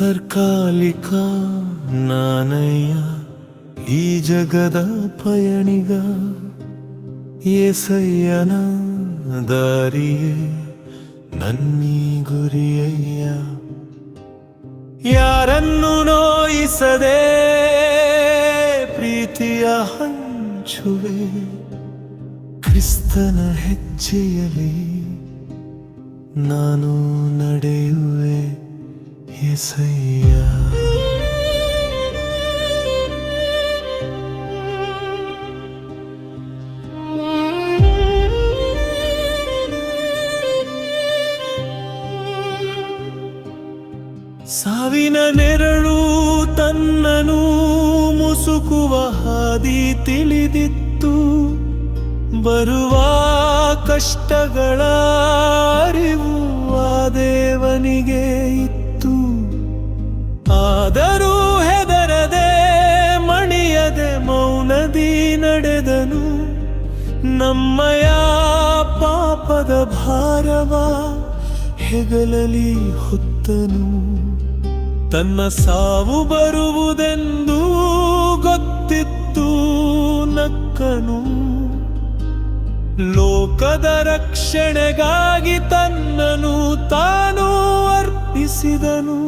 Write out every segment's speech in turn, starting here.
ತಾತ್ಕಾಲಿಕ ನಾನಯ್ಯ ಈ ಜಗದ ಪಯಣಿಗ ಏಸಯ್ಯನ ದಾರಿಯೇ ನನ್ನೀ ಗುರಿಯಯ್ಯ ಯಾರನ್ನು ನೋಯಿಸದೆ ಪ್ರೀತಿಯ ಹಂಚುವೆ ಕ್ರಿಸ್ತನ ಹೆಜ್ಜೆಯಲ್ಲಿ ನಾನು ನಡೆಯುವೆ యేసయ్య ಸಾವಿನ ನೆರಳು ತನ್ನನು ಮುಸುಕುವ ಹಾದಿ ತಿಳಿದಿತ್ತು ಬರುವ ಕಷ್ಟಗಳ ಅರಿವು ಆ ದೇವನಿಗೆ ಇತ್ತು ಆದರೂ ಹೆದರದೆ ಮಣಿಯದೆ ಮೌನದಿ ನಡೆದನು ನಮ್ಮಯ ಪಾಪದ ಭಾರವ ಹೆಗಲಲಿ ಹೊತ್ತನು ತನ್ನ ಸಾವು ಬರುವುದೆಂದು ಗೊತ್ತಿತ್ತು ನಕ್ಕನು ಲೋಕದ ರಕ್ಷಣೆಗಾಗಿ ತನ್ನನು ತಾನು ಅರ್ಪಿಸಿದನು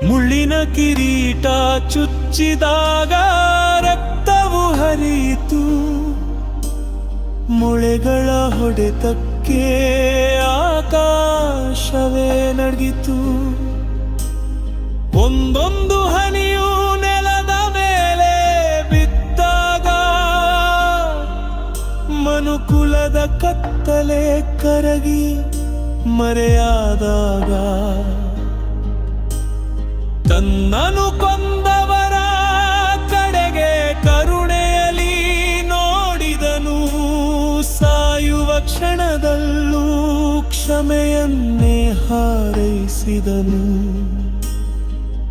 ಮುಳ್ಳಿನ ಕಿರೀಟ ಚುಚ್ಚಿದಾಗ ರಕ್ತವು ಹರಿಯಿತು ಮೊಳೆಗಳ ಹೊಡೆತಕ್ಕೆ ಆಕಾಶವೇ ನಡುಗಿತು ಒಂದೊಂದು ಹನಿಯು ನೆಲದ ಮೇಲೆ ಬಿದ್ದಾಗ ಮನುಕುಲದ ಕತ್ತಲೆ ಕರಗಿ ಮರೆಯಾದಾಗ ತನ್ನನು ಕೊಂದವರ ಕಡೆಗೆ ಕರುಣೆಯಲಿ ನೋಡಿದನು ಸಾಯುವ ಕ್ಷಣದಲ್ಲೂ ಕ್ಷಮೆಯನ್ನೇ ಹಾರೈಸಿದನು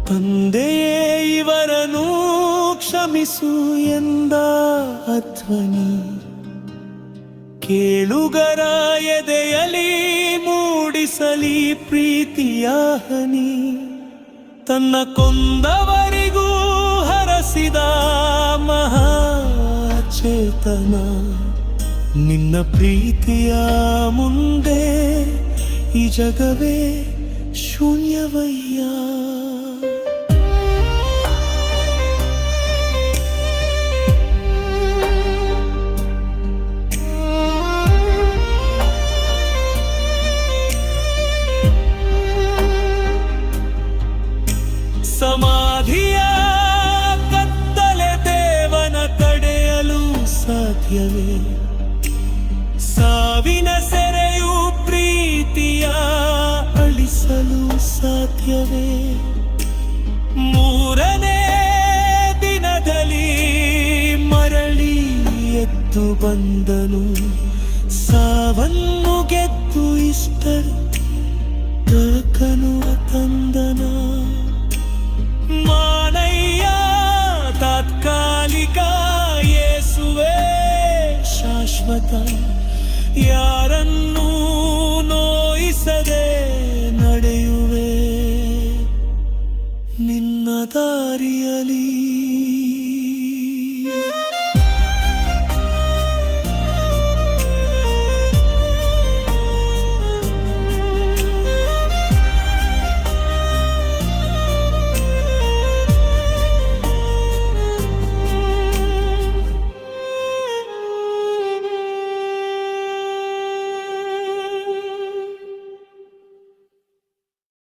ತಂದೆಯೇ ಇವರನ್ನು ಕ್ಷಮಿಸು ಎಂದ ಧ್ವನಿ ಕೇಳುಗರ ಎದೆಯಲಿ ಮೂಡಿಸಲಿ ಪ್ರೀತಿಯ ಹನಿ ತನ್ನ ಕೊಂದವರಿಗೂ ಹರಸಿದ ಮಹಾಚೇತನ ನಿನ್ನ ಪ್ರೀತಿಯ ಮುಂದೆ ಈ ಜಗವೇ ಶೂನ್ಯವಯ್ಯ ಸಮಾಧಿಯ ಕತ್ತಲೆ ದೇವನ ತಡೆಯಲು ಸಾಧ್ಯವೇ ಸಾವಿನ ಸೆರೆಯು ಪ್ರೀತಿಯ ಅಳಿಸಲು ಸಾಧ್ಯವೇ ಮೂರನೇ ದಿನದಲ್ಲಿ ಮರಳಿ ಎದ್ದು ಬಂದನು ಸಾವನ್ನು ಗೆದ್ದು ಇಷ್ಟರು ತಳಕನು ತಂದನ ಮಾನಯ್ಯ ತಾತ್ಕಾಲಿಕ ಯೇಸುವೇ ಶಾಶ್ವತ ಯಾರನ್ನೂ ನೋಯಿಸದೆ ನಡೆಯುವೆ ನಿನ್ನ ದಾರಿಯಲಿ